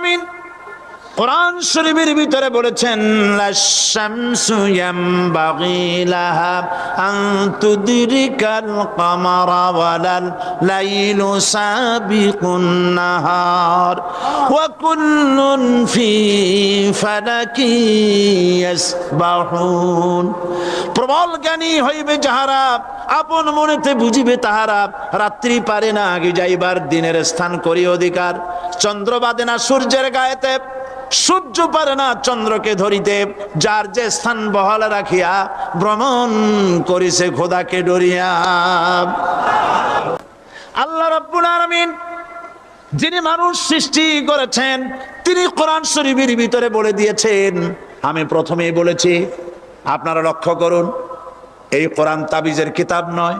আলামিন কোরআন শরীফের ভিতরে বলেছেন লাশ-শামসু ইয়ামবাগি লাহা আন তুদরিকাল কামারা ওয়ালাল লাইলু সাবিকুন নাহার ওয়া কুল্লুন ফি ফালাকি ইয়াসবাহুন। প্রবল জ্ঞানী হইবে যাহারা, আপন মনেতে বুঝিবে তাহারা, রাত্রি পারে না আগে যাইবার, দিনের স্থান করি অধিকার। চন্দ্র বাদে না সূর্যের গায়েতে, সূর্য পারে না চন্দ্রকে ধরিতে, যার যে স্থান বহাল রাখিয়া ভ্রমণ করিছে খোদাকে ডরিয়া। আল্লাহ রাব্বুল আলামিন যিনি মানুষ সৃষ্টি করেছেন, তিনি কোরআন শরীফের ভিতরে বলে দিয়েছেন। আমি প্রথমেই বলেছি, আপনারা লক্ষ্য করুন, এই কোরআন তাবিজের কিতাব নয়,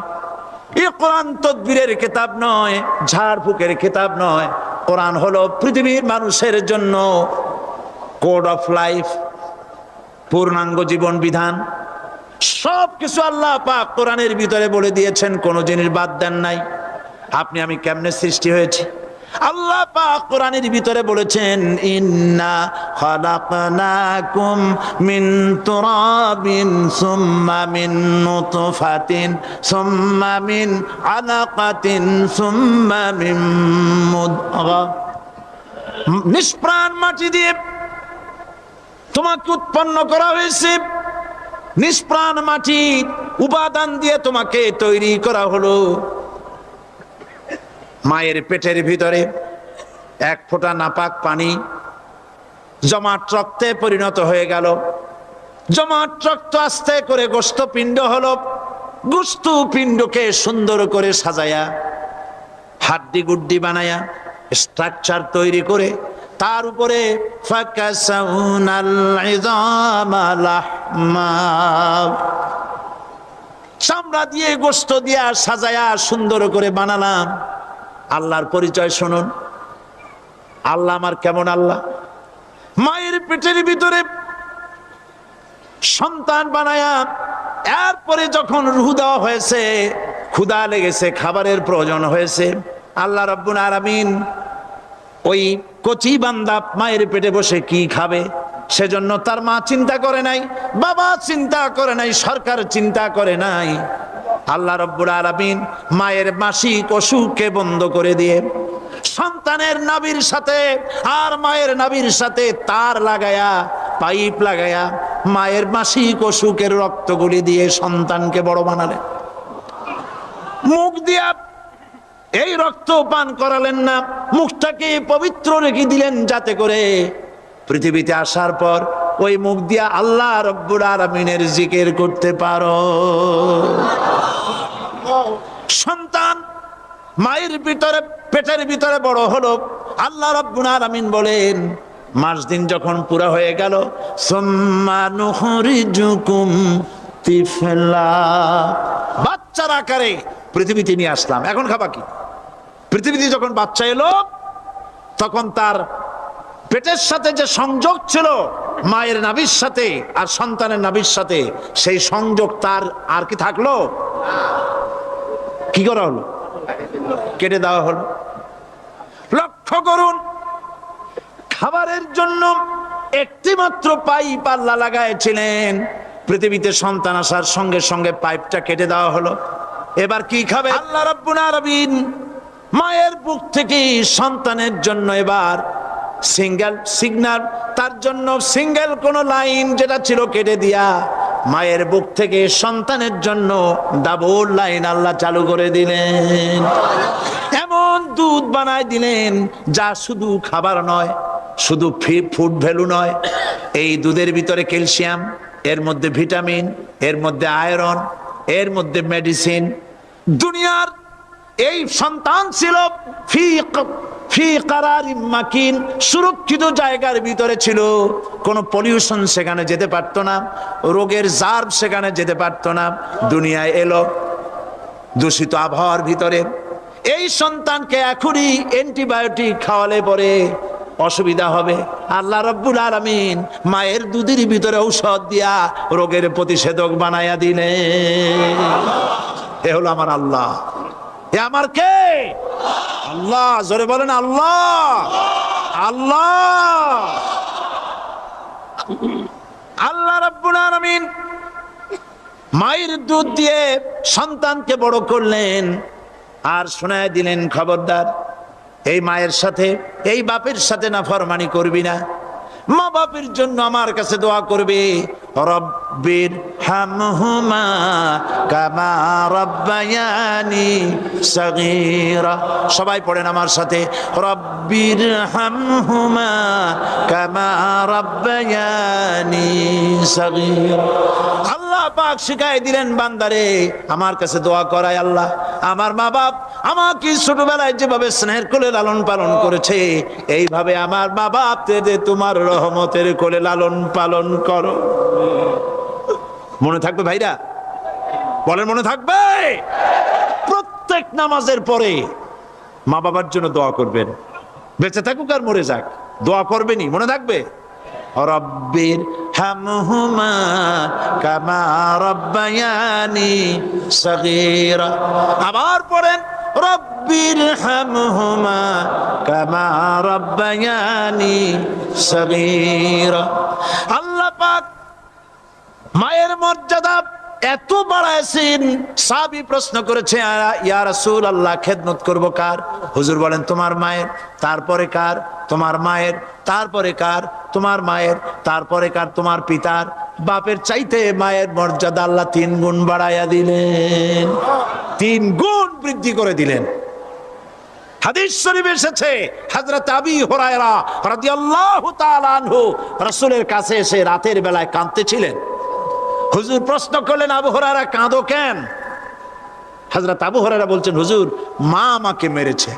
এই কোরআন তদবিরের কিতাব নয়, ঝাড়ফুঁকের কিতাব নয়। কোরআন হলো পৃথিবীর মানুষের জন্য কোড অফ লাইফ, পূর্ণাঙ্গ জীবন বিধান। সব কিছু আল্লাহ পাক কোরআনের ভিতরে বলে দিয়েছেন, কোনো জিনিস বাদ দেন নাই। আপনি আমি কেমনে সৃষ্টি হয়েছি, আল্লাহ পাক কোরআনের ভিতরে বলেছেন ইন্না খালাকনাকুম মিন তুরাবিন সুম্মা মিন নুতফাতিন সুম্মা মিন আলাকাতিন সুম্মা মিন মুদগা। নিষ্প্রাণ মাটি দিয়ে তোমাকে উৎপন্ন করা হয়েছে, নিষ্প্রাণ মাটি উপাদান দিয়ে তোমাকে তৈরি করা হলো। মায়ের পেটের ভিতরে এক ফোঁটা নাপাক পানি জমাট রক্তে পরিণত হয়ে গেল, জমাট রক্ত আস্তে করে গোস্ত পিণ্ড হলো, গোস্ত পিণ্ডকে সুন্দর করে সাজায়া হাড্ডি গুড্ডি বানায়া স্ট্রাকচার তৈরি করে তার উপরে ফাকাসাউনাল ইযামা লাহমা, চামড়া দিয়ে গোস্ত দিয়া সাজায়া সুন্দর করে বানালাম। আল্লাহর পরিচয় শুনুন, আল্লাহ আমার কেমন আল্লাহ। মায়ের পেটের ভিতরে সন্তান বানায়া এরপরে যখন রূহ দেওয়া হয়েছে, ক্ষুধা লেগেছে, খাবারের প্রয়োজন হয়েছে, আল্লাহ রাব্বুল আলামিন ওই কচি বান্দা মায়ের পেটে বসে কি খাবে, সেজন্য তার মা চিন্তা করে নাই, বাবা চিন্তা করে নাই, সরকার চিন্তা করে নাই। আল্লাহ রাব্বুল আলামিন মায়ের মাসিক অসুখকে বন্ধ করে দিয়ে সন্তানের নাভির সাথে আর মায়ের নাভির সাথে তার লাগায়া, পাইপ লাগায়া মায়ের মাসিক অসুখের রক্তগুলি দিয়ে সন্তানকে বড় বানালেন। মুখ দিয়া এই রক্ত পান করালেন না, মুখটাকে পবিত্র রেখে দিলেন যাতে করে পৃথিবীতে আসার পর ওই মুখ দিয়া আল্লাহ রাব্বুল আলামিনের জিকির করতে পারো। সন্তান মায়ের ভিতরে পেটের ভিতরে বড় হলো, আল্লাহ রাব্বুল আলামিন বলেন মাস দিন যখন পুরা হয়ে গেল, সুম্মা নুখরিজুকুম তিফলা, বাচ্চার আকারে পৃথিবীতে নিয়ে আসলাম। এখন খাবা কি? পৃথিবীতে যখন বাচ্চা এলো তখন তার পেটের সাথে যে সংযোগ ছিল মায়ের নাভির সাথে আর সন্তানের নাভির সাথে, সেই সংযোগ তার আর কি থাকলো? কি করা হলো? কেটে দেওয়া হলো। লক্ষ্য করুন, খাবারের জন্য একটি মাত্র পাইপ আল্লাহ লাগাইছিলেন, পৃথিবীতে সন্তান আসার সঙ্গে সঙ্গে পাইপটা কেটে দেওয়া হলো। এবার কি খাবে? আল্লাহ রাব্বুল আলামিন মায়ের বুক থেকে সন্তানের জন্য এবার সিঙ্গেল সিগন্যাল, তার জন্য সিঙ্গেল কোন লাইন যেটা ছিল কেটে দিয়া মায়ের বুক থেকে সন্তানের জন্য ডাবল লাইন আল্লাহ চালু করে দিলেন। এমন দুধ বানায় দিলেন যা শুধু খাবার নয়, শুধু ফুড ভ্যালু নয়, এই দুধের ভিতরে ক্যালসিয়াম, এর মধ্যে ভিটামিন, এর মধ্যে আয়রন, এর মধ্যে মেডিসিন। দুনিয়ার এই সন্তান ছিল ফি কারারিম মাকিন, সুরক্ষিত জায়গার ভিতরে ছিল, কোনো পলিউশন সেখানে যেতে পারতো না, রোগের জার্ম সেখানে যেতে পারতো না। দুনিয়ায় এলো দূষিত আবহাওয়ার ভিতরে, এই সন্তানকে এখনই অ্যান্টিবায়োটিক খাওয়ালে পরে অসুবিধা হবে। আল্লাহ রাব্বুল আলামিন মায়ের দুধের ভিতরে ঔষধ দিয়া রোগের প্রতিষেধক বানায়া দিলেন। এ হলো আমার আল্লাহ। এ আমার কে? আল্লাহ। জোরে বলেন আল্লাহ। আল্লাহ। মায়ের দুধ দিয়ে সন্তানকে বড় করলেন, আর শোনায় দিলেন খবরদার এই মায়ের সাথে, এই বাপের সাথে নাফরমানি করবি না। মা বাপের জন্য আমার কাছে দোয়া করবে, রব্বির হামহুমা কামা রাব্বায়ানি সগীরা। সবাই পড়েন আমার সাথে, রব্বির হামহুমা কামা রাব্বায়ানি সগীরা। আল্লাহ পাক শিখাই দিলেন বান্দারে আমার কাছে দোয়া করায়, আল্লাহ আমার মা বাপ আমাকে ছোটবেলায় যেভাবে স্নেহের কোলে লালন পালন করেছে, এইভাবে আমার মা বাপকে তোমার রহমতের কোলে লালন পালন করো। মনে থাকবে ভাইরা? বলেন মনে থাকবে? প্রত্যেক নামাজের পরে মা বাবার জন্য দোয়া করবেন, বেঁচে থাকুক আর মরে যাক, দোয়া করবেনই, মনে থাকবে? রব্বির হামহুমা কামা রাব্বায়ানি সগীরা। আবার পড়েন, রব্বির হামহুমা কামা রাব্বায়ানি সগীরা। আল্লাহ পাক মায়ের মর্যাদা এত বাড়াইছেন, সাহাবী প্রশ্ন করেছে, ইয়া রাসূলুল্লাহ খেদমত করব কার? হুজুর বলেন তোমার মায়ের, তারপরে কার? তোমার মায়ের, তারপরে কার? তোমার মায়ের, তারপরে কার? তোমার পিতার। বাপের চাইতে মায়ের মর্যাদা আল্লাহ 3 গুণ বাড়াইয়া দিলেন, 3 গুণ বৃদ্ধি করে দিলেন। হাদিস শরীফে এসেছে, হযরত আবী হুরায়রা রাদিয়াল্লাহু তাআলা আনহু রাসূলের কাছে এসে রাতের বেলায় কাঁদতেছিলেন। হুজুর প্রশ্ন করলেন, আবু হুরায়রা কাঁদো কেন? হযরত আবু হুরায়রা বলছেন, হুজুর মা আমাকে মেরেছে।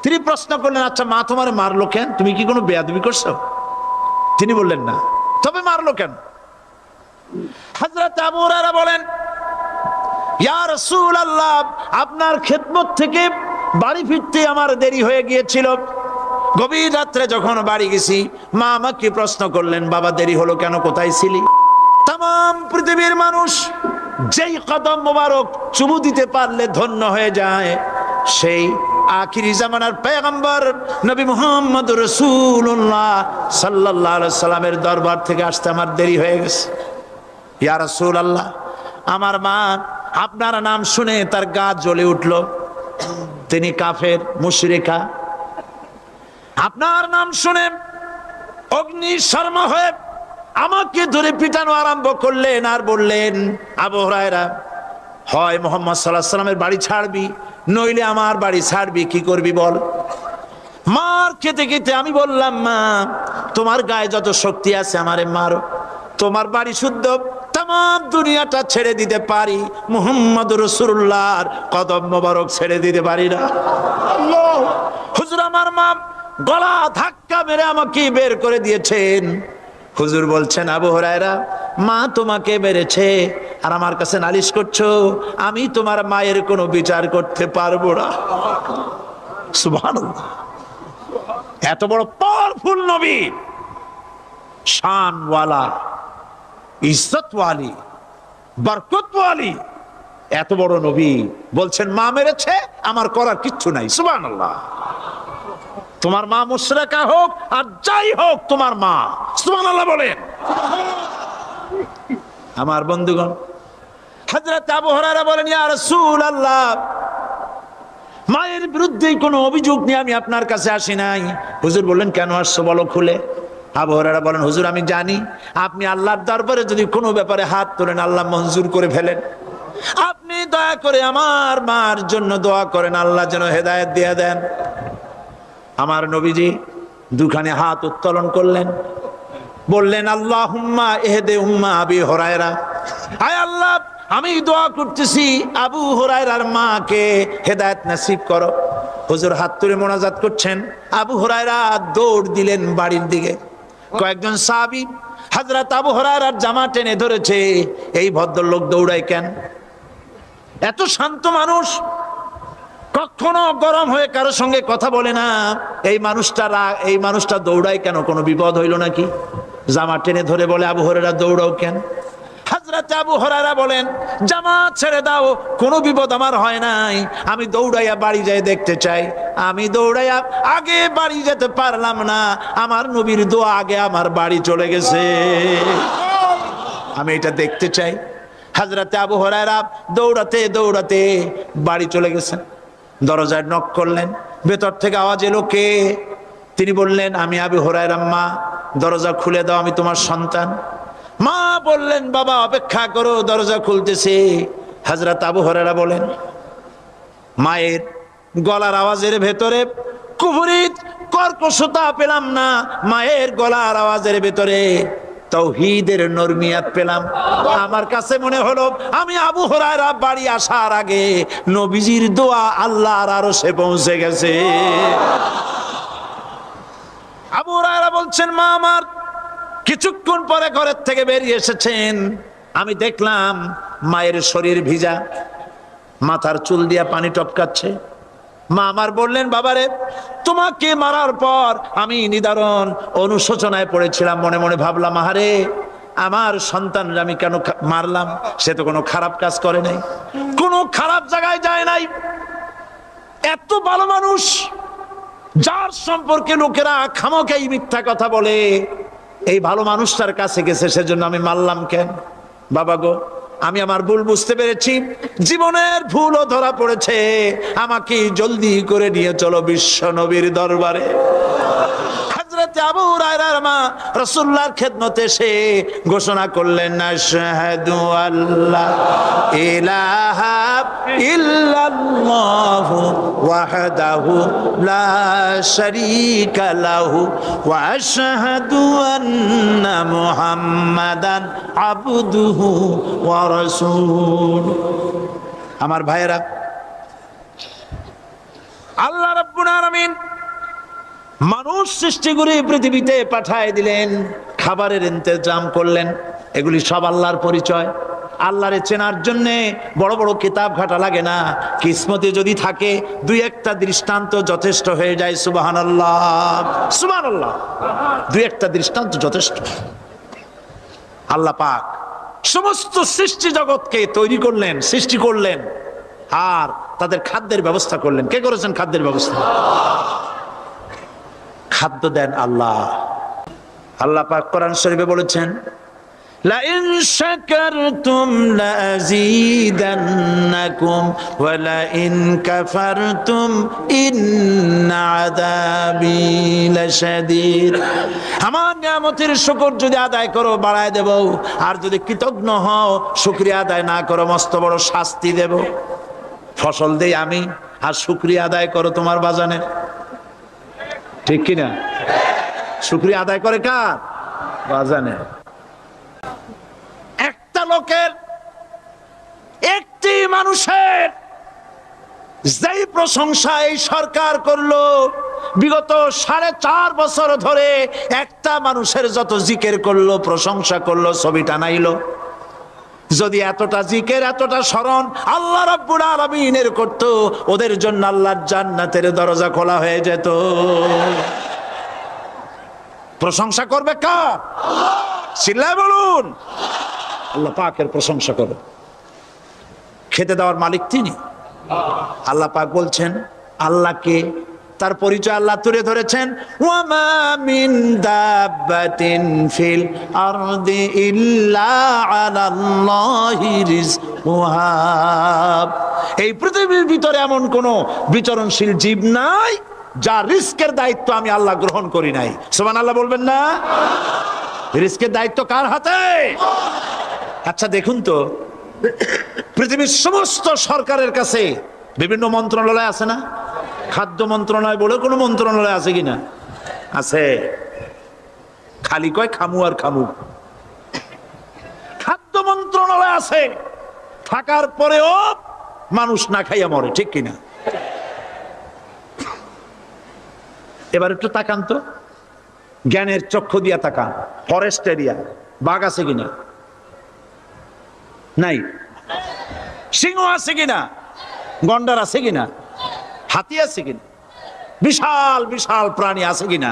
তিনি প্রশ্ন করলেন, আচ্ছা মা তোমারে মারলো কেন? তুমি কি কোনো বেয়াদবি করছো? তিনি বললেন না, তবে মারলো কেন? হযরত আবু হুরায়রা বলেন, ইয়া রাসূলুল্লাহ আপনার খেদমত থেকে বাড়ি ফিরতে আমার দেরি হয়ে গিয়েছিল। গভীর রাত্রে যখন বাড়ি গেছি, মা আমাকে প্রশ্ন করলেন, বাবা দেরি হলো কেন, কোথায় ছিলি? তাম পৃথিবীর মানুষ যেই কদম মোবারক চুমু দিতে পারলে ধন্য হয়ে যায়, সেই আখিরি জামানার পয়গম্বর নবী মুহাম্মদ রাসূলুল্লাহ সাল্লাল্লাহু আলাইহি সাল্লামের দরবার থেকে আসতে আমার দেরি হয়ে গেছে। ইয়া রাসূলুল্লাহ আমার মা আপনার নাম শুনে তার গা জ্বলে উঠল, তিনি কাফের মুশরিকা। আপনার নাম শুনে অগ্নি শর্মা হয়ে আমাকে ধরে পিটানো আরম্ভ করলেন, আর বললেন, আবু হুরায়রা হয় মুহাম্মদ সাল্লাল্লাহু আলাইহি সাল্লামের বাড়ি ছাড়বি, নইলে আমার বাড়ি ছাড়বি, কি করবি বল? মার খেতে খেতে আমি বললাম, মা তোমার গায়ে যত শক্তি আছে আমারে মারো, তোমার বাড়ি শুদ্ধ তাম দুনিয়াটা ছেড়ে দিতে পারি, মুহাম্মদ রাসূলুল্লাহর কদম মোবারক ছেড়ে দিতে পারি না। আল্লাহ! হুজুর আমার মা গলা ধাক্কা মেরে আমাকে বের করে দিয়েছেন। হুজুর বলছেন, আবু হুরায়রা মা তোমাকে মেরেছে আর আমার কাছে নালিশ করছো, আমি তোমার মায়ের কোনো বিচার করতে পারবো না। সুবহানাল্লাহ! এত বড় পাওয়ারফুল নবী, শানওয়ালা, ইজ্জতওয়ালি, বরকতওয়ালি, এত বড় নবী বলছেন মা মেরেছে, আমার করার কিচ্ছু নাই। সুবহানাল্লাহ! তোমার মা মুশরিকা হোক আর যাই হোক, তোমার মা। সুবহানাল্লাহ বলেন। আমার বন্ধুগণ, হযরত আবু হুরায়রা বলেন, ইয়া রাসূলুল্লাহ মায়ের বিরুদ্ধে কোনো অভিযোগ নিয়ে আমি আপনার কাছে আসি নাই। হুজুর বললেন, কেন আসছো বলো খুলে। আবু হুরায়রা বলেন, হুজুর আমি জানি আপনি আল্লাহর দরবারে যদি কোনো ব্যাপারে হাত তোলেন আল্লাহ মঞ্জুর করে ফেলেন। আপনি দয়া করে আমার মার জন্য দোয়া করেন, আল্লাহ যেন হেদায়েত দিয়ে দেন। আমার নবীজি দুখানে হাত উত্তোলন করলেন, বললেন, আল্লাহুম্মা ইহদি উম্মা আবি হুরায়রা, আয় আল্লাহ আমি দোয়া করতেছি আবু হুরায়রার মাকে হেদায়েত নসিব করো। হুজুর হাত তুলে মোনাজাত করছেন, আবু হুরায়রা দৌড় দিলেন বাড়ির দিকে। কয়েকজন সাহাবী হযরত আবু হুরায়রার জামা টেনে ধরেছে, এই ভদ্রলোক দৌড়ায় কেন? এত শান্ত মানুষ, কখনো গরম হয়ে কারোর সঙ্গে কথা বলে না, এই মানুষটা দৌড়ায় কেন? কোনো বিপদ হইল নাকি? জামা টেনে ধরে বলে, আবু হুরায়রা দৌড়াও কেন? হযরত আবু হুরায়রা বলেন, জামা ছেড়ে দাও, কোনো বিপদ আমার হয় নাই, আমি দৌড়াইয়া বাড়ি যাই দেখতে চাই। আমি দৌড়াইয়া আগে বাড়ি যেতে পারলাম না, আমার নবীর দোয়া আগে আমার বাড়ি চলে গেছে, আমি এটা দেখতে চাই। হযরতে আবু হুরায়রা দৌড়াতে দৌড়াতে বাড়ি চলে গেছেন। দরজায় নক করলেন, ভেতর থেকে আওয়াজ এলো, কে? তিনি বললেন, আমি আবু হুরায়রা। মা, দরজা খুলে দাও, আমি তোমার সন্তান। মা বললেন, বাবা অপেক্ষা করো, দরজা খুলতেছে। হযরত আবু হুরায়রা বলেন, মায়ের গলার আওয়াজের ভেতরে কুফরি কর্কশতা পেলাম না, মায়ের গলার আওয়াজের ভেতরে তাওহীদের নরমিয়াত পেলাম। আমার কাছে মনে হলো আমি আবু হুরায়রা বাড়ি আসার আগে নবীজির দোয়া আল্লাহর আরশে পৌঁছে গেছে। আবু হুরায়রা বলছেন, মা আমার কিছুক্ষণ পরে ঘরের থেকে বেরিয়ে এসেছেন, আমি দেখলাম মায়ের শরীর ভিজা, মাথার চুল দিয়া পানি টপকাচ্ছে। মা আমার বললেন, বাবারে তোমাকে মারার পর আমি নিদারুণ অনুশোচনায় পড়েছিলাম, মনে মনে ভাবলাম, আহারে আমার সন্তান আমি কেন মারলাম? সে তো কোনো খারাপ কাজ করে নাই, কোনো খারাপ জায়গায় যায় নাই, এত ভালো মানুষ যার সম্পর্কে লোকেরা খামোখাই মিথ্যা কথা বলে, এই ভালো মানুষটার কাছে গেছে, সেজন্য আমি মারলাম কেন? বাবা গো, আমি আমার ভুল বুঝতে পেরেছি, জীবনের ভুলও ধরা পড়েছে, আমাকে জলদি করে নিয়ে চলো বিশ্ব নবীর দরবারে। হযরতে আবু হুরায়রার মা রাসূলুল্লাহর খেদমতে এসে ঘোষণা করলেন, আশহাদু আল্লা ইলাহা ইল্লাল্লাহু ওয়াহদাহু লা শারীকা লাহু ওয়া আশহাদু আন্না মুহাম্মাদান আবদুহু ওয়া রাসূলুহু। আমার ভাইয়েরা, আল্লাহ রাব্বুল আলামিন মানুষ সৃষ্টি করে পৃথিবীতে পাঠায় দিলেন, খাবারের ইন্তজাম করলেন, এগুলি সব আল্লাহর পরিচয়। আল্লাহরে চেনার জন্য বড় বড় কিতাব ঘাটা লাগে না, কিসমতে যদি থাকে দুই একটা দৃষ্টান্ত যথেষ্ট হয়ে যায়। সুবহানাল্লাহ, সুবহানাল্লাহ, দুই একটা দৃষ্টান্ত যথেষ্ট। আল্লাহ পাক সমস্ত সৃষ্টি জগৎকে তৈরি করলেন, সৃষ্টি করলেন, আর তাদের খাদ্যের ব্যবস্থা করলেন। কে করেছেন খাদ্যের ব্যবস্থা? খাদ্য দেন আল্লাহ। আল্লাহ পাক কোরআন শরীফে বলেছেন, লা ইন শাকারতুম লা আযীদান্নাকুম ওয়া লা ইন কাফারতুম ইন্না আযাবি লাশাদীদ। আমার নিয়ামতের শুকর যদি আদায় করো বাড়ায় দেব, আর যদি কৃতজ্ঞ হও, শুকরিয়া আদায় না করো, মস্ত বড় শাস্তি দেব। ফসল দেই আমি, আর শুকরিয়া আদায় করো তোমার বাজানে, ঠিক কিনা? শুকরিয়া আদায় করে কার? বাজানে। একটা লোকের, একটি মানুষের যেই প্রশংসা এই সরকার করলো, বিগত 4.5 বছর ধরে একটা মানুষের যত জিকির করলো, প্রশংসা করলো, ছবি টানাইলো, যদি এতটা জিকির এতটা স্মরণ আল্লাহ রাব্বুল আলামিনের করত, ওদের জন্য আল্লাহর জান্নাতের দরজা খোলা হয়ে যেত। প্রশংসা করবে কার? চিল্লায় বলুন, আল্লাহ পাকের প্রশংসা করো। খেতে দেওয়ার মালিক তিনি। আল্লাহ পাক বলছেন, আল্লাহকে, তার পরিচয় আল্লাহ তুলে ধরেছেন, ওয়ামা মিন দাব্বাতিন ফিল আরদি ইল্লা আলাল্লাহি রিজকুহা। এই পৃথিবীর ভিতরে এমন কোন বিচরণশীল জীব নাই যার রিস্কের দায়িত্ব আমি আল্লাহ গ্রহণ করি নাই। সুবহানাল্লাহ বলবেন না? রিস্কের দায়িত্ব কার হাতে? আচ্ছা দেখুন তো, পৃথিবীর সমস্ত সরকারের কাছে বিভিন্ন মন্ত্রণালয় আছে না? খাদ্য মন্ত্রণালয় বলে কোনো মন্ত্রণালয় আছে কিনা? আছে। খালি কয় খামু আর খামু। খাদ্য মন্ত্রণালয় আছে, থাকার পরেও মানুষ না খাইয়া মরে, ঠিক কিনা? এবার একটু তাকান তো, জ্ঞানের চক্ষু দিয়া তাকান, ফরেস্ট এরিয়া, বাঘ আছে কিনা? নাই। সিংহ আছে কিনা? গন্ডার আছে কিনা? হাতি আছে কিনা? বিশাল বিশাল প্রাণী আছে কিনা?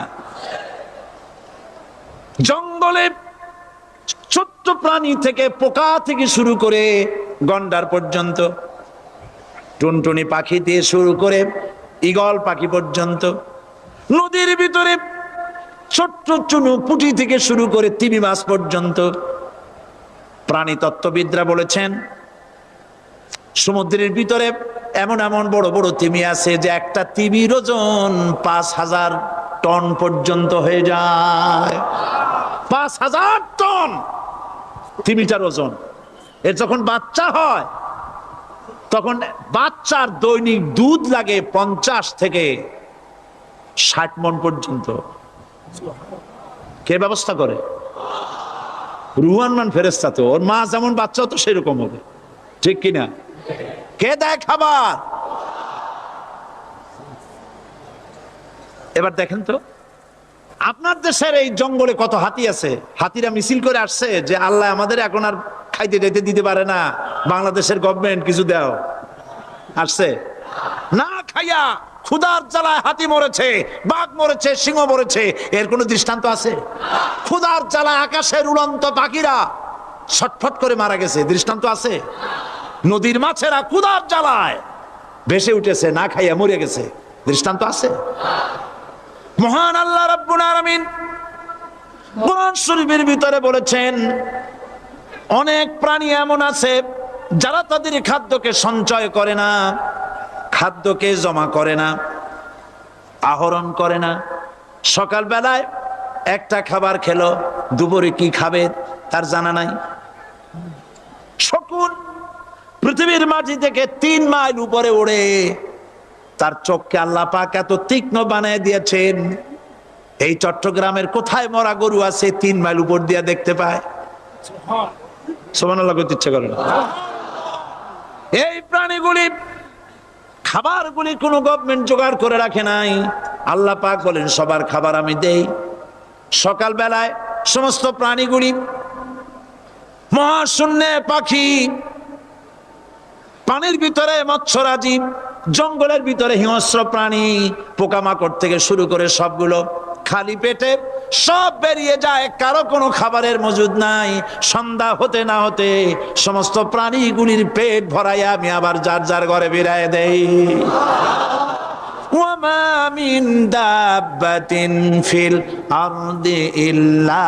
জঙ্গলে ছোট্ট প্রাণী থেকে, পোকা থেকে শুরু করে গন্ডার পর্যন্ত, টুনটুনি পাখি দিয়ে শুরু করে ঈগল পাখি পর্যন্ত, নদীর ভিতরে ছোট্ট চুনু পুঁটি থেকে শুরু করে তিমি মাছ পর্যন্ত, প্রাণীতত্ত্ববিদরা বলেছেন সমুদ্রের ভিতরে এমন এমন বড় বড় তিমি আছে যে একটা তিমির ওজন 5000 টন পর্যন্ত হয়ে যায়। 5000 টন তিমিটার ওজন। এর যখন বাচ্চা হয় তখন বাচ্চার দৈনিক দুধ লাগে 50 থেকে 60 মণ পর্যন্ত। কে ব্যবস্থা করে? রুহান মান ফেরেশতা। তো ওর মা যেমন বাচ্চা তো সেরকম হবে, ঠিক কিনা? কে দেয় খাবার? এবার দেখেন তো আপনার দেশের এই জঙ্গলে কত হাতি আছে। হাতিরা মিছিল করে আসছে যে আল্লাহ আমাদের এখন আর খাইতে যাইতে দিতে পারে না, বাংলাদেশের গভর্নমেন্ট কিছু দাও। আসছে না, খাইয়া ক্ষুধার জ্বালায় হাতি মরেছে, বাঘ মরেছে, সিংহ মরেছে। এর কোনো দৃষ্টান্ত আছে? ক্ষুধার জ্বালায় আকাশের উড়ন্ত পাখিরা ছটফট করে মারা গেছে, দৃষ্টান্ত আছে? নদীর মাছেরা ক্ষুধার জ্বালায় ভেসে উঠেছে, না খাইয়া মরে গেছে, দৃষ্টান্ত আছে? মহান আল্লাহ রাব্বুল আলামিন কোরআন শরীফের ভিতরে বলেছেন অনেক প্রাণী এমন আছে যারা তাদের খাদ্যকে সঞ্চয় করে না, খাদ্যকে জমা করে না, আহরণ করে না। সকাল বেলায় একটা খাবার খেলো, দুপুরে কি খাবে তার জানা নাই। শকুন পৃথিবীর মাটি থেকে 3 মাইল উপরে ওড়ে, তার চোখকে আল্লাহ পাক এত তীক্ষ্ণ বানিয়ে দিয়েছেন। এই চট্টগ্রামের কোথায় মরা গরু আছে 3 মাইল উপর দিয়ে দেখতে পায়? সুবহানাল্লাহ করতে ইচ্ছা করে না। এই প্রাণীগুলি খাবারগুলি কোনো গভর্নমেন্ট জোগাড় করে রাখে নাই। আল্লাহ পাক বলেন সবার খাবার আমি দেই। সকাল বেলায় সমস্ত প্রাণীগুলি, মহাশূন্যে পাখি, পানির ভিতরে মৎস্যরাজি, জঙ্গলের ভিতরে হিংস্র প্রাণী, পোকামাকড় থেকে শুরু করে সবগুলো খালি পেটে সব বেরিয়ে যায়, কারো কোনো খাবারের মজুদ নাই। সন্ধ্যা হতে না হতে সমস্ত প্রাণীগুলির পেট ভরাইয়া আমি আবার যার যার ঘরে বেরিয়ে দেই। ওয়ামা মিন দাব্বাতিন ফিল আরদি ইল্লা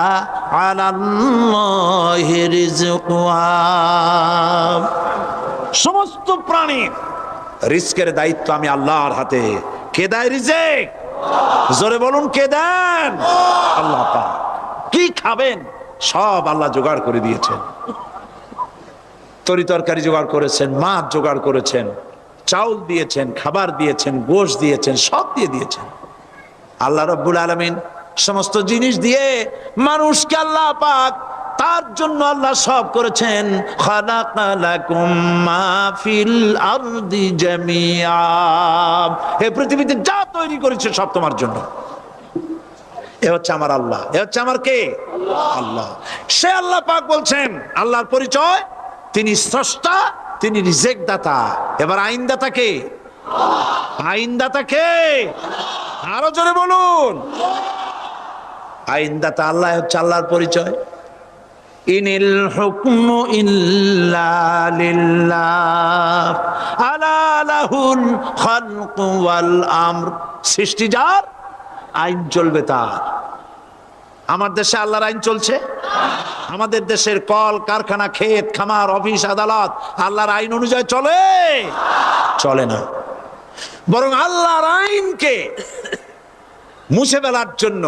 আলাল্লাহি রিজকুহা। সমস্ত প্রাণীর রিজকের দায়িত্ব আমি আল্লাহর হাতে। কে দেয় রিজক? জোরে বলুন, কে দেন? আল্লাহ পাক। কি খাবেন সব আল্লাহ জোগাড় করে দিয়েছেন। তরি তরকারি জোগাড় করেছেন, মাছ জোগাড় করেছেন, চাউল দিয়েছেন, খাবার দিয়েছেন, গোশত দিয়েছেন, সব দিয়ে দিয়েছেন। আল্লাহ রাব্বুল আলামিন সমস্ত জিনিস দিয়ে মানুষকে আল্লাহ পাক তার জন্য আল্লাহ সব করেছেন। খালাকালাকুম মা ফিল আরদি জামিআ। এই পৃথিবীতে যা তৈরি করেছে সব তোমার জন্য। এ হচ্ছে আমার আল্লাহ। এ হচ্ছে আমার কে? আল্লাহ। সে আল্লাহ পাক বলছেন, আল্লাহর পরিচয় তিনি স্রষ্টা, তিনি রিজেক দাতা। এবার আইনদাতা কে? আইনদাতা কে? আরো জোরে বলুন। আইনদাতা আল্লাহ হচ্ছে আল্লাহর পরিচয়। ইনিল হুকমু ইল্লা লিল্লাহ আলা লাহুল খালকু ওয়াল আমর। সৃষ্টি যার, আইন চলবে তার। আমার দেশে আল্লাহর আইন চলছে? আমাদের দেশের কল কারখানা, ক্ষেত খামার, অফিস আদালত আল্লাহর আইন অনুযায়ী চলে? চলে না। বরং আল্লাহর আইনকে মুছে ফেলার জন্য,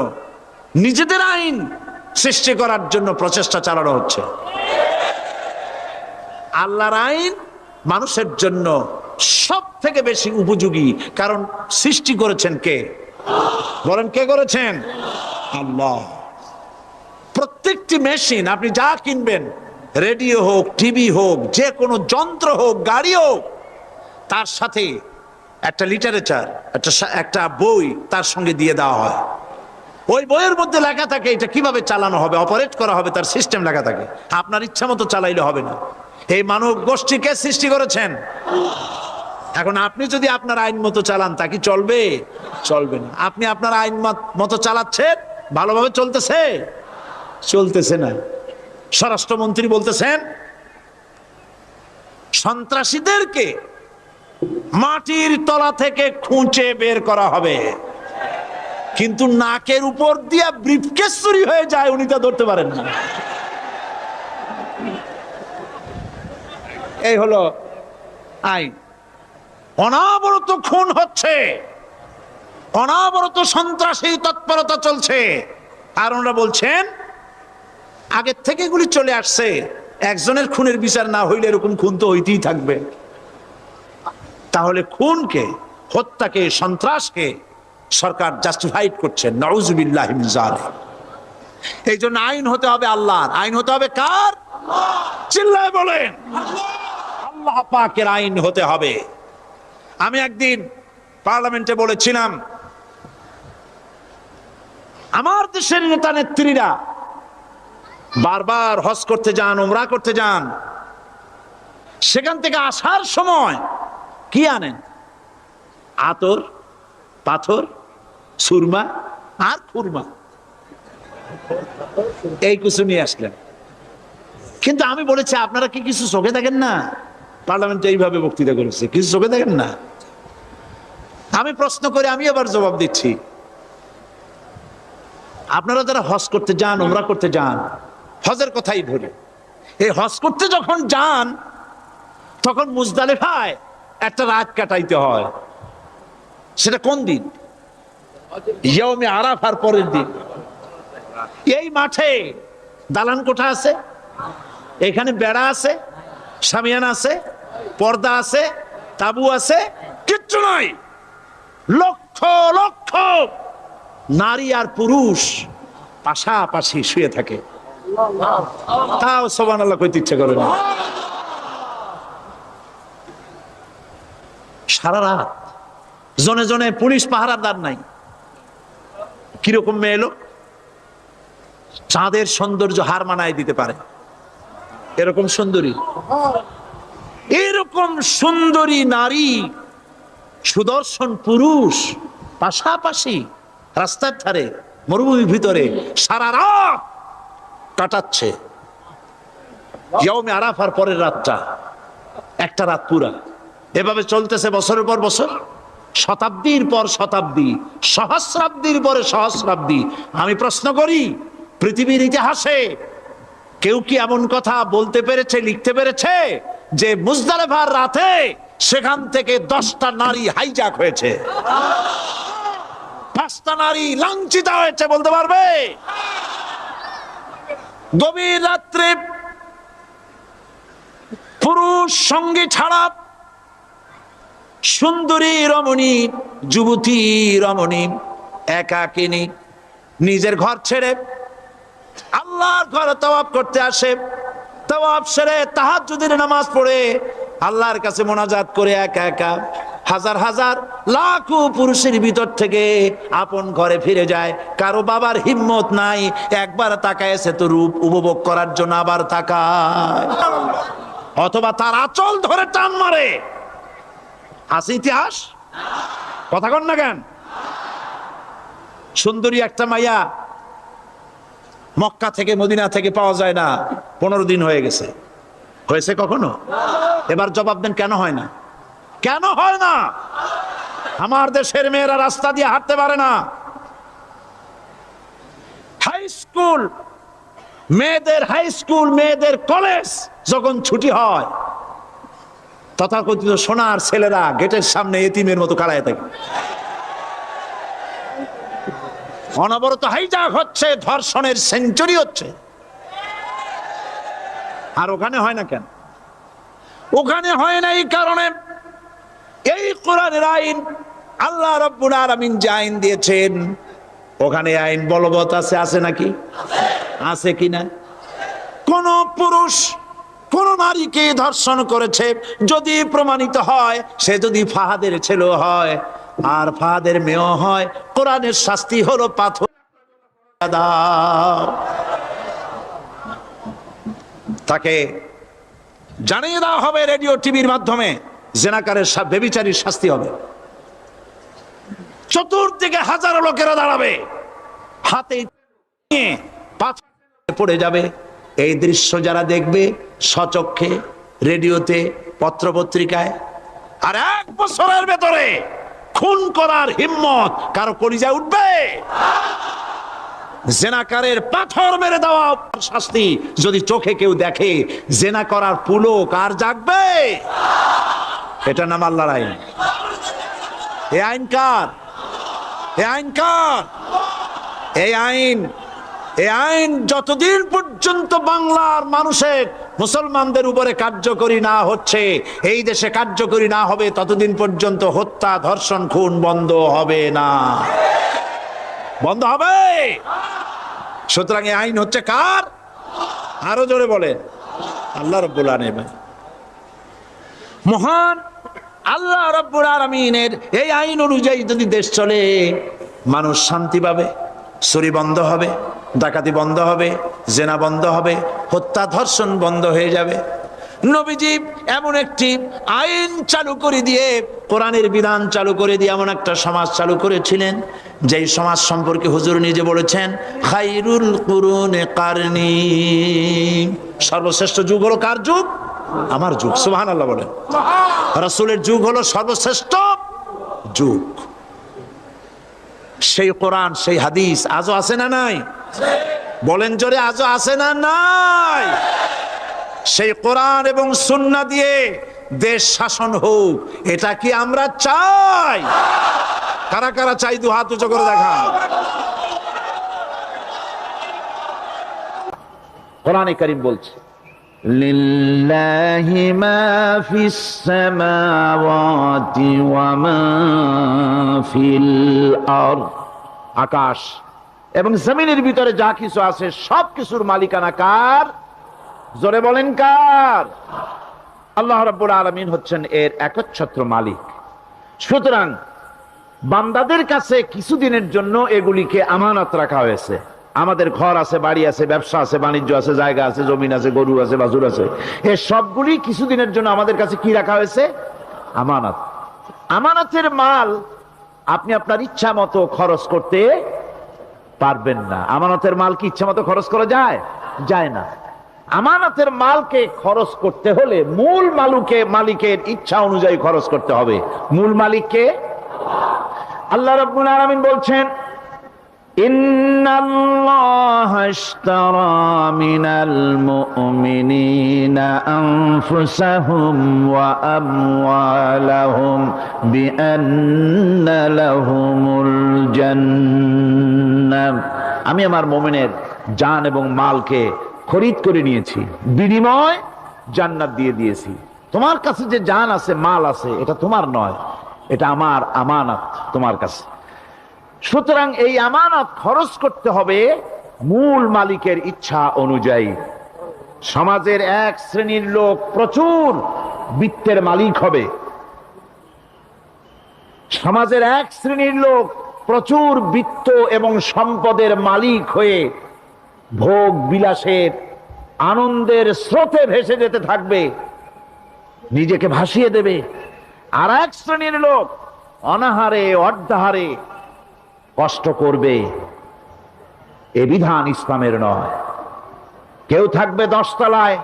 নিজেদের আইন সৃষ্টি করার জন্য প্রচেষ্টা চালানো হচ্ছে। আল্লাহর আইন মানুষের জন্য সব থেকে বেশি উপযোগী, কারণ সৃষ্টি করেছেন কে? বলেন, কে করেছেন? আল্লাহ। প্রত্যেকটি মেশিন আপনি যা কিনবেন, রেডিও হোক, টিভি হোক, যে কোনো যন্ত্র হোক, গাড়ি হোক, তার সাথে একটা লিটারেচার, একটা বই তার সঙ্গে দিয়ে দেওয়া হয়। ওই বইয়ের মধ্যে লেখা থাকে এটা কিভাবে চালানো হবে, অপারেট করা হবে, তার সিস্টেম লেখা থাকে। আপনার ইচ্ছা মতো চালাইলে হবে না। এই মানব গোষ্ঠীকে সৃষ্টি করেছেন। এখন আপনি যদি আপনার আইন মতো চালান, তা কি চলবে? চলবে না। আপনি আপনার আইন মতো চালাচ্ছেন, ভালোভাবে চলতেছে? চলতেছে না। স্বরাষ্ট্রমন্ত্রী বলতেছেন সন্ত্রাসীদেরকে মাটির তলা থেকে খুঁজে বের করা হবে, কিন্তু নাকের উপর দিয়া ব্রিফকেস চুরি হয়ে যায়, উনি তা ধরতে পারেন না। এই হলো আইন। অনাবরত খুন হচ্ছে, অনাবরত সন্ত্রাসী তৎপরতা চলছে, আর ওনারা বলছেন আগের থেকে এগুলি চলে আসছে, একজনের খুনের বিচার না হইলে এরকম খুন তো হইতেই থাকবে। তাহলে খুনকে, হত্যাকে, সন্ত্রাসকে সরকার জাস্টিফাইড করছে। নাউজুবিল্লাহি মিন যালিক। এই জন্য আইন হতে হবে আল্লাহর। আইন হতে হবে কার? চিল্লায় বলেন, আল্লাহ পাকের আইন হতে হবে। আমি একদিন পার্লামেন্টে বলেছিলাম, আমার দেশের নেতা নেত্রীরা বারবার হজ করতে যান, উমরা করতে যান, সেখান থেকে আসার সময় কি আনেন? আতর, পাথর, সুরমা আর খুরমা, এই কিছু নিয়ে আসলেন। কিন্তু আমি বলেছি আপনারা কি কিছু চোখে দেখেন না? পার্লামেন্টে এইভাবে বক্তৃতা করেছে, কিছু চোখে দেখেন না? আমি প্রশ্ন করে আমি আবার জবাব দিচ্ছি, আপনারা যারা হজ করতে যান, উমরা করতে যান, হজের কথাই ধরে, এই হজ করতে যখন যান তখন মুজদালিফায় একটা রাত কাটাইতে হয়। সেটা কোন দিন? ইয়ৌমে আরাফার পরের দিন। এই মাঠে দালান কোঠা আছে, এখানে বেড়া আছে, শামিয়ানা আছে, পর্দা আছে, তাবু আছে, কিচ্ছু নাই। লক্ষ লক্ষ নারী আর পুরুষ পাশাপাশি শুয়ে থাকে, তাও সুবহানাল্লাহ কইতে ইচ্ছা করে না। সারা রাত জনে জনে পুলিশ পাহারাদার নাই। কিরকম মেয়ে এলো, চাঁদের সৌন্দর্য হার মানায় দিতে পারে এরকম সুন্দরী, এরকম সুন্দরী নারী, সুদর্শন পুরুষ পাশাপাশি রাস্তার ধারে মরুভূমির ভিতরে সারা রাত কাটাচ্ছে। ইয়ৌমে আরাফার পরের রাতটা, একটা রাত পুরা। এভাবে চলতেছে বছরের পর বছর, শতাব্দীর পর শতাব্দী, সহস্রাব্দীর পরে সহস্রাব্দী। আমি প্রশ্ন করি, পৃথিবীর ইতিহাসে কেউ কি এমন কথা বলতে পেরেছে, লিখতে পেরেছে যে মুজদালিফার রাতে সেখান থেকে 10টা নারী হাইজ্যাক হয়েছে, 5টা নারী লাঞ্ছিত হয়েছে? বলতে পারবে? গভীর রাত্রে পুরুষ সঙ্গী ছাড়া সুন্দরী রমণী, যুবতী রমণী একাকিনী নিজের ঘর ছেড়ে আল্লাহর ঘরে তাওয়াফ করতে আসে। তাওয়াফ সেরে তাহাজ্জুদের নামাজ পড়ে আল্লাহর কাছে মোনাজাত করে একা একা হাজার হাজার লাখো পুরুষের ভিতর থেকে আপন ঘরে ফিরে যায়। কারো বাবার হিম্মত নাই একবার তাকায় সে তো রূপ উপভোগ করার জন্য আবার তাকায়, অথবা তার আঁচল ধরে টান মারে। আছে ইতিহাস? কথা কন না কেন? সুন্দরী একটা মাইয়া মক্কা থেকে মদিনা থেকে পাওয়া যায় না, 15 দিন হয়ে গেছে। হয়েছে কখনো? এবার জবাব দেন, কেন হয় না? কেন হয় না? আমার দেশের মেয়েরা রাস্তা দিয়ে হাঁটতে পারে না। হাই স্কুল মেয়েদের, হাই স্কুল মেয়েদের কলেজ যখন ছুটি হয়, তথাকথিত সোনার ছেলেরা গেটের সামনে এতিমের মতো কাড়ায় থাকে। অনবরত হাইজ্যাক হচ্ছে, ধর্ষণের সেঞ্চুরি হচ্ছে। আর ওখানে হয় না কেন? ওখানে হয় না এই কারণে, এই কোরআনের আইন আল্লাহ রাব্বুল আলামিন যে আইন দিয়েছেন, ওখানে আইন বলবৎ আছে। আছে নাকি? আছে কিনা? কোন পুরুষ কোন নারীকে ধর্ষণ করেছে যদি প্রমাণিত হয়, সে যদি ফাহাদের ছেলে হয় আর ফাহাদের মেয়ে হয়, কোরআনের শাস্তি হলো পাথর দাও। তাকে জানিয়ে দেওয়া হবে রেডিও টিভির মাধ্যমে, জেনাকারের ব্যভিচারীর শাস্তি হবে। চতুর্দিকে হাজারো লোকেরা দাঁড়াবে, হাতে নিয়ে পাথর পড়ে যাবে। এই দৃশ্য যারা দেখবে স্বচক্ষে, রেডিওতে, পত্রপত্রিকায়, আর 1 বছরের ভেতরে খুন করার হিম্মত কারো কলিজায় উঠবে? জেনাকারের পাথর মেরে দেওয়া শাস্তি। যদি চোখে কেউ দেখে জেনা করার পুলক আর জাগবে? এটা নাম আল্লাহর আইন। এ আইন কার? এ আইন কার? এই আইন যতদিন পর্যন্ত বাংলার মানুষের, মুসলমানদের উপরে কার্যকরী না হচ্ছে, এই দেশে কার্যকরী না হবে, ততদিন পর্যন্ত হত্যা, ধর্ষণ, খুন বন্ধ হবে না। বন্ধ হবে। সুতরাং এই আইন হচ্ছে কার? আরো জোরে বলেন, আল্লাহ রাব্বুল আলামিন। মহান আল্লাহ রাব্বুল আলামিনের এই আইন অনুযায়ী যদি দেশ চলে, মানুষ শান্তি পাবে, চুরি বন্ধ হবে, ডাকাতি বন্ধ হবে, জেনা বন্ধ হবে, হত্যা ধর্ষণ বন্ধ হয়ে যাবে। নবীজি এমন একটি আইন চালু করে দিয়ে, কোরআনের বিধান চালু করে দিয়ে এমন একটা সমাজ চালু করেছিলেন, যেই সমাজ সম্পর্কে হুজুর নিজে বলেছেন, খায়রুল কুরুনে কারনি, সর্বশ্রেষ্ঠ যুগ হলো কার যুগ? আমার যুগ। সুবহানাল্লাহ বলেন। রাসূলের যুগ হলো সর্বশ্রেষ্ঠ যুগ। সেই কোরআন, সেই হাদিস আজও আছে না নাই? বলেন জোরে, আজও আছে না নাই? সেই কোরআন এবং সুন্নাহ দিয়ে দেশ শাসন হোক, এটা কি আমরা চাই? কারা কারা চাই? দু হাত উঁচু করে দেখা। কোরআনে কারীম বলছে, লিল্লাহি মা ফিস সামাওয়াতি ওয়া মা ফিল আরদ, আকাশ এবং জমিনের ভিতরে যা কিছু আছে সব কিছুর মালিকানা কার? জোরে বলেন কার? আল্লাহ রাব্বুল আলামিন হচ্ছেন এর একচ্ছত্র মালিক। সুতরাং বান্দাদের কাছে কিছুদিনের জন্য এগুলিকে আমানত রাখা হয়েছে। আমাদের ঘর আছে, বাড়ি আছে, ব্যবসা আছে, বাণিজ্য আছে, জায়গা আছে, জমিন আছে, গরু আছে, বাছুর আছে, এই সবগুলি কিছুদিনের জন্য আমাদের কাছে কি রাখা হয়েছে? আমানত। আমানতের মাল আপনি আপনার ইচ্ছা মতো খরচ করতে পারবেন না। আমানতের মাল কি ইচ্ছা মতো খরচ করা যায়? যায় না। আমানতের মালকে খরচ করতে হলে মূল মালিকের ইচ্ছা অনুযায়ী খরচ করতে হবে। মূল মালিককে আল্লাহ রাব্বুল আলামিন বলছেন, ইন্নাল্লাহা আশতারা মিনাল মুমিনিনা আনফুসাহুম ওয়া আমওয়ালাহুম বিআন্না লাহুমুল জান্নাহ। আমি আমার মুমিনের জান এবং মালকে খরিদ করে নিয়েছি, বিনিময় জান্নাত দিয়ে দিয়েছি। তোমার কাছে যে জান আছে, মাল আছে, এটা তোমার নয়, এটা আমার আমানত তোমার কাছে। সুতরাং এই আমানত খরচ করতে হবে মূল মালিকের ইচ্ছা অনুযায়ী। সমাজের এক শ্রেণীর লোক প্রচুর বিত্তের মালিক হবে, সমাজের এক শ্রেণীর লোক প্রচুর বিত্ত এবং সম্পদের মালিক হয়ে ভোগ বিলাসের আনন্দের স্রোতে ভেসে যেতে থাকবে, নিজেকে ভাসিয়ে দেবে। আর এক শ্রেণীর লোক অনাহারে অর্ধাহারে কষ্ট করবে। এ বিধান ইসলামের নয়। কেউ থাকবে 10 তলায়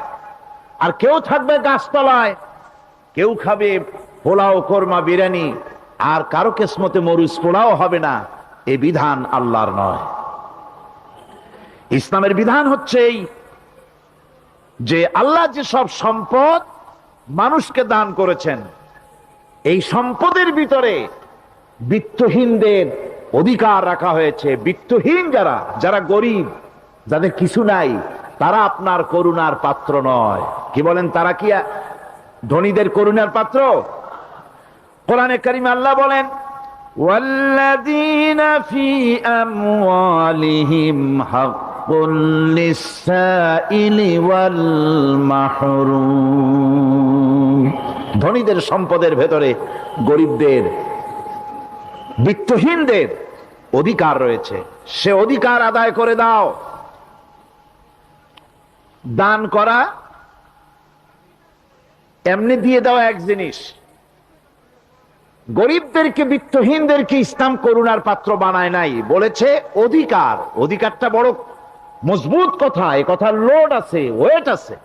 আর কেউ থাকবে গাছতলায়, কেউ খাবে পোলাও, কোরমা, বিরিয়ানি, আর কারো কিসমতে মরিচ পোলাও হবে না। এ বিধান আল্লাহর নয়। ইসলামের বিধান হচ্ছে এই যে আল্লাহ যে সব সম্পদ মানুষকে দান করেছেন, এই সম্পদের ভিতরে বিত্তহীনদের অধিকার রাখা হয়েছে। বিত্তহীন যারা গরিব, যাদের কিছু নাই, তারা আপনার করুণার পাত্র নয়। কি বলেন, তারা কি ধনীদের করুণার পাত্র? কোরআনে কারিমে আল্লাহ বলেন, ওয়াল্লাযীনা ফী আমওয়ালিহিম হাক্কুল লিসসাইলি ওয়াল মাহরুম। ধনীদের সম্পদের ভেতরে গরিবদের, বিত্তহীনদের অধিকার রয়েছে। সে অধিকার আদায় করে দাও। দান করা এমনি দিয়ে দাও এক জিনিস, গরিবদেরকে, বিত্তহীনদেরকে ইসলাম করুণার পাত্র বানায় নাই, বলেছে অধিকার। অধিকারটা বড় মজবুত কথা, এ কথার লোড আছে, ওয়েট আছে।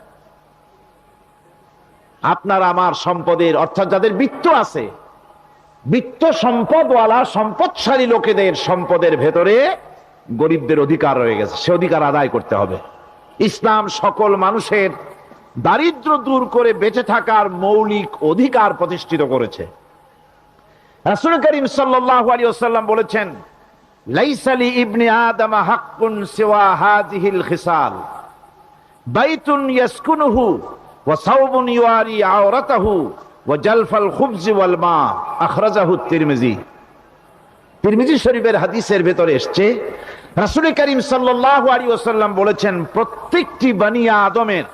আপনার আমার সম্পদের, অর্থাৎ যাদের বিত্ত আছে, বিত্ত সম্পদওয়ালা সম্পদশালী লোকেদের সম্পদের ভেতরে গরিবদের অধিকার রয়ে গেছে, সে অধিকার আদায় করতে হবে। ইসলাম সকল মানুষের দারিদ্র দূর করে বেঁচে থাকার মৌলিক অধিকার প্রতিষ্ঠিত করেছে। রাসূল করিম সাল্লাল্লাহু আলাইহি ওয়াসাল্লাম বলেছেন, লাইসা লি ইবনি আদম হাক্কুন সিওয়া হাযিহিল খিসাল, বাইতুন ইয়াসকুনুহু ওয়া সাওবুন ইউয়ারি আওরাতাহু ওয়া জালফাল খুবজ ওয়াল মা, আখরাজাহু তিরমিজি। তিরমিজি শরীফের হাদিসের ভেতরে এসেছে, রাসূল করিম সাল্লাল্লাহু আলাইহি ওয়াসাল্লাম বলেছেন, প্রত্যেকটি বনি আদমের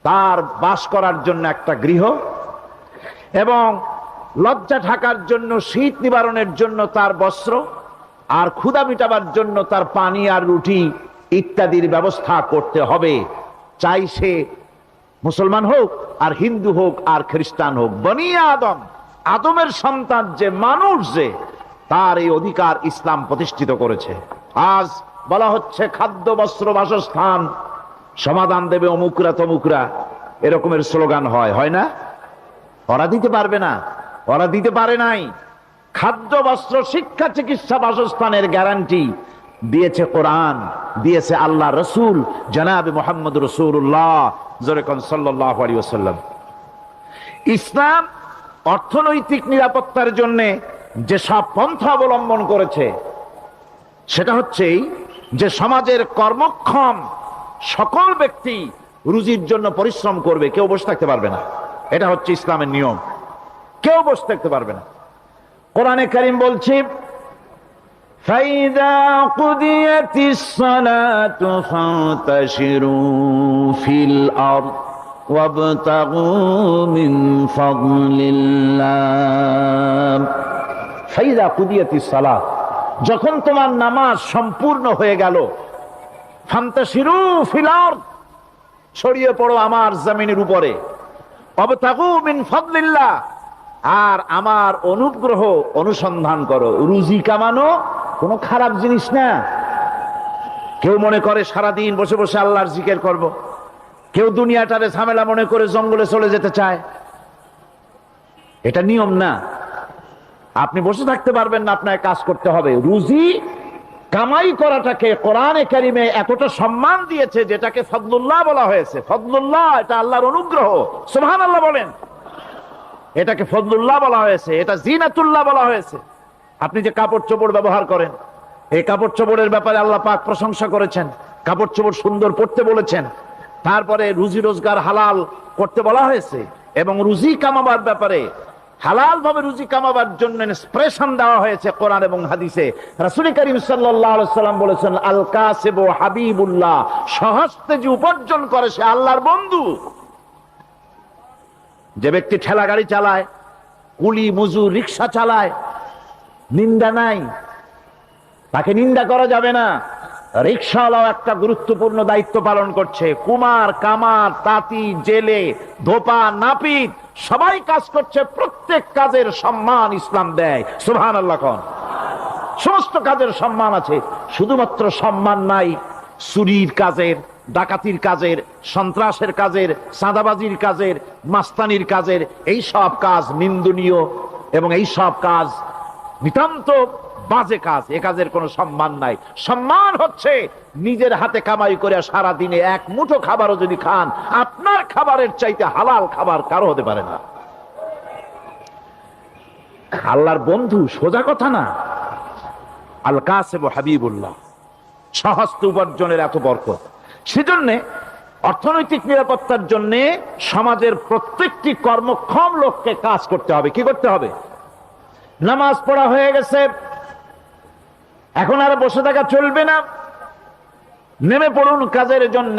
তার বাস করার জন্য একটা গৃহ, এবং লজ্জা ঢাকার জন্য, শীত নিবারণের জন্য তার বস্ত্র, আর ক্ষুধা মিটাবার জন্য তার পানি আর রুটি ইত্যাদির ব্যবস্থা করতে হবে, চাই সে মুসলমান হোক আর হিন্দু হোক আর খ্রিস্টান হোক। বনি আদম, আদমের সন্তান যে মানুষ, যে তার এই অধিকার ইসলাম প্রতিষ্ঠিত করেছে। আজ বলা হচ্ছে খাদ্য, বস্ত্র, বাসস্থান সমাধান দেবে অমুকরা তমুকরা, এরকমের স্লোগান হয় না? ওরা দিতে পারবে না, ওরা দিতে পারে নাই। খাদ্য, বস্ত্র, শিক্ষা, চিকিৎসা, বাসস্থানের গ্যারান্টি দিয়েছে কোরআন, দিয়েছে আল্লাহ রসুল জনাবে মুহাম্মদ রাসূলুল্লাহ সাল্লাল্লাহু আলাইহি ওয়াসাল্লাম। ইসলাম অর্থনৈতিক নিরাপত্তার জন্য যে সব পন্থা অবলম্বন করেছে, সেটা হচ্ছে যে সমাজের কর্মক্ষম সকল ব্যক্তি রুজির জন্য পরিশ্রম করবে, কেউ বসে থাকতে পারবে না। এটা হচ্ছে ইসলামের নিয়ম, কেউ বসে থাকতে পারবে না। কোরআনে কারীম বলছে, ফাইদা কুদিয়াতিস সালাতু ফান্তাশিরু ফিল আরদ ওয়াবতাগু মিন ফাদলিল্লাহ। ফাইদা কুদিয়াতিস সালাত, যখন তোমার নামাজ সম্পূর্ণ হয়ে গেল, ফান্তাশিরু ফিল আরদ, ছড়িয়ে পড়ো আমার জমিনের উপরে, ওয়াবতাগু মিন ফাদলিল্লাহ, আর আমার অনুগ্রহ অনুসন্ধান করো। রুজি কামানো কোনো খারাপ জিনিস না। কেউ মনে করে সারাদিন বসে বসে আল্লাহর জিকির করব, কেউ দুনিয়াটারে ঝামেলা মনে করে জঙ্গলে চলে যেতে চায়। এটা নিয়ম না। আপনি বসে থাকতে পারবেন না, আপনাকে কাজ করতে হবে। রুজি কামাই করাটাকে কোরআনে কারিমে এতটা সম্মান দিয়েছে, যেটাকে ফদলুল্লাহ বলা হয়েছে। ফদলুল্লাহ, এটা আল্লাহর অনুগ্রহ। সুবহানাল্লাহ বলেন। এটাকে ফদলুল্লাহ বলা হয়েছে, এটা জিনাতুল্লাহ বলা হয়েছে। আপনি যে কাপড় চোপড় ব্যবহার করেন, এই কাপড় চোপড়ের ব্যাপারে আল্লাহ পাক প্রশংসা করেছেন, কাপড় চোপড় সুন্দর পরতে বলেছেন। তারপরে রুজি রোজগার হালাল করতে বলা হয়েছে, এবং রুজি কামাবার ব্যাপারে হালাল ভাবে রুজি কামাবার জন্য ইন্সপিরেশন দেওয়া হয়েছে কোরআন এবং হাদিসে। রাসূল করিম সাল্লাল্লাহু আলাইহি ওয়াসাল্লাম বলেছেন, আল কাসিবু হাবিবুল্লাহ, সহজে যে উপার্জন করে সে আল্লাহর বন্ধু। যে ব্যক্তি ঠেলা গাড়ি চালায়, কুলি মজুর, রিক্সা চালায়, নিন্দা নাই, তাকে নিন্দা করা যাবে না। রিক্সাওয়ালাও একটা গুরুত্বপূর্ণ দায়িত্ব পালন করছে। কুমার, কামার, তাঁতি, জেলে, ধোপা, নাপিত সবাই কাজ করছে। প্রত্যেক কাজের সম্মান ইসলাম দেয়। সুবহানাল্লাহ কোন। সমস্ত কাজের সম্মান আছে, শুধুমাত্র সম্মান নাই চুরির কাজের, ডাকাতির কাজের, সন্ত্রাসের কাজের, চাঁদাবাজির কাজের, মাস্তানির কাজের। এই সব কাজ নিন্দনীয়, এবং এই সব কাজ নিতান্ত বাজে কাজ। এ কাজের কোনো সম্মান নাই। সম্মান হচ্ছে নিজের হাতে কামাই করে সারা দিনে এক মুঠো খাবারও যদি খান, আপনার খাবারের চাইতে হালাল খাবার কারো হতে পারে না। আল্লাহর বন্ধু সোজা কথা না। আল কাসিবু হাবিবুল্লাহ, সহস্ত উপার্জনের এত বরকত। সেজন্য অর্থনৈতিক নিরাপত্তার জন্য সমাজের প্রত্যেকটি কর্মক্ষম লোককে কাজ করতে হবে। কি করতে হবে? নামাজ পড়া হয়ে গেছে, এখন আর বসে থাকা চলবে না। নেমে পড়ুন কাজের জন্য,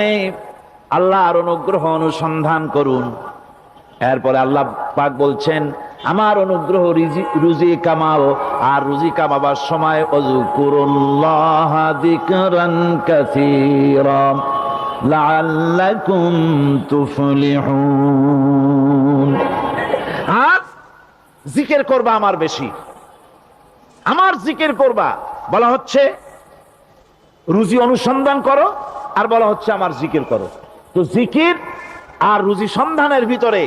আল্লাহর অনুগ্রহ অনুসন্ধান করুন। এরপরে আল্লাহ পাক বলছেন, আমার অনুগ্রহ রুজি কামাও, আর রুজি কামাবার সময় ওয়াজকুরুল্লাহ যিকরান কাসীরা লাআল্লাকুম তুফলিহুন। আর জিকির করবা আমার বেশি, আমার জিকির করবা। বলা হচ্ছে রুজি অনুসন্ধান করো, আর বলা হচ্ছে আমার জিকির করো। তো জিকির আর রুজি সন্ধানের ভিতরে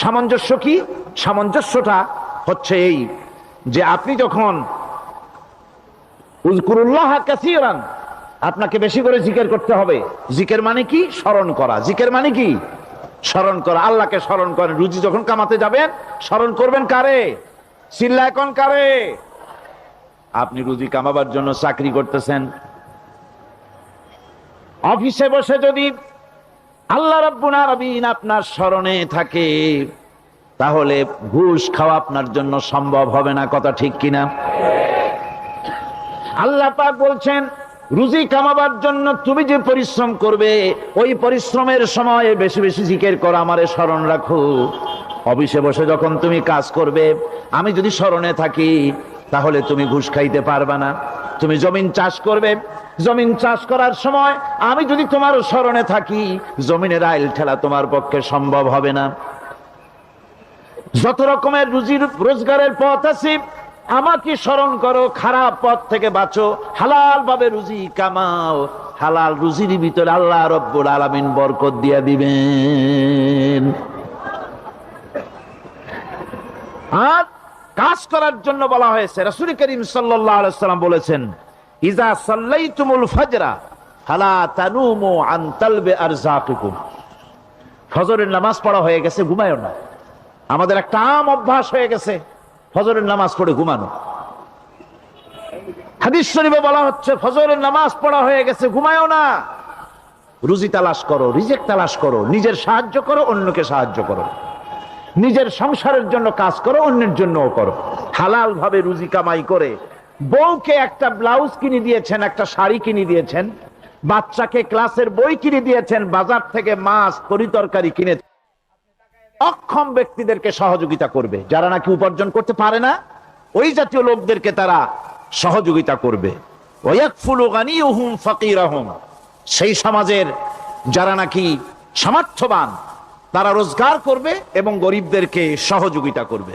সামঞ্জস্য কি? সামঞ্জস্যটা হচ্ছে এই যে আপনি যখন উযকুরুল্লাহ কাসীরান, আপনাকে বেশি করে জিকির করতে হবে। জিকির মানে কি? স্মরণ করা। জিকির মানে কি? স্মরণ করা। আল্লাহকে স্মরণ করেন। রুজি যখন কামাতে যাবেন স্মরণ করবেন কারে? চিল্লায় কোন কারে? আপনি রুজি কামাবার জন্য চাকরি করতেছেন, অফিসে বসে যদি আল্লাহ রাব্বুল আলামিন আপনার স্মরণে থাকে, তাহলে ঘুষ খাওয়া আপনার জন্য সম্ভব হবে না। কথা ঠিক কিনা? আল্লাহ পাক বলছেন, রুজি কামাবার জন্য তুমি যে পরিশ্রম করবে, ওই পরিশ্রমের সময় বেশি বেশি জিকির করো, আমারে স্মরণ রাখো। অফিসে বসে যখন তুমি কাজ করবে, আমি যদি স্মরণে থাকি, তাহলে তুমি ঘুষ খাইতে পারবে না। তুমি জমিন চাষ করবে, জমিন চাষ করার সময় আমি যদি তোমার স্মরণে থাকি, জমিনের আইল ঠেলা তোমার পক্ষে সম্ভব হবে না। যত রকমের রুজির রোজগারের পথ আছে, আমাকে স্মরণ করো, খারাপ পথ থেকে বাঁচো, হালাল ভাবে রুজি কামাও। হালাল রুজির ভিতরে আল্লাহ রব্বুল আলামিন বরকত দিয়া দিবেন। আর কাজ করার জন্য বলা হয়েছে, রাসূল করিম সাল্লাল্লাহু আলাইহি ওয়াসাল্লাম বলেছেন, ইজা সাল্লাইতুমুল ফাজরা ফালা তানুমু আন তালবি আরযাকিকুম। ফজরের নামাজ পড়া হয়ে গেছে, ঘুমায়ও না। আমাদের একটা আম অভ্যাস হয়ে গেছে ফজরের নামাজ পড়ে ঘুমানো। হাদিস শরীফে বলা হচ্ছে, ফজরের নামাজ পড়া হয়ে গেছে, ঘুমায়ও না। রুজি তালাশ করো, রিজিক তালাশ করো, নিজের সাহায্য করো, অন্যকে সাহায্য করো, নিজের সংসারের জন্য কাজ করো, অন্যের জন্যও করো। হালাল ভাবে রুজি কামাই করে বউকে একটা ব্লাউজ কিনে দিয়েছেন, একটা শাড়ি কিনে দিয়েছেন, বাচ্চাকে ক্লাসের বই কিনে দিয়েছেন, বাজার থেকে মাছ তরিতরকারি কিনে। অক্ষম ব্যক্তিদেরকে সহযোগিতা করবে, যারা নাকি উপার্জন করতে পারে না, ওই জাতীয় লোকদেরকে তারা সহযোগিতা করবে। ওয়াকফুলু গানিয়ুহুম ফাকিরাহুম, সেই সমাজের যারা নাকি সামর্থ্যবান, তারা রোজগার করবে এবং গরিবদেরকে সহযোগিতা করবে।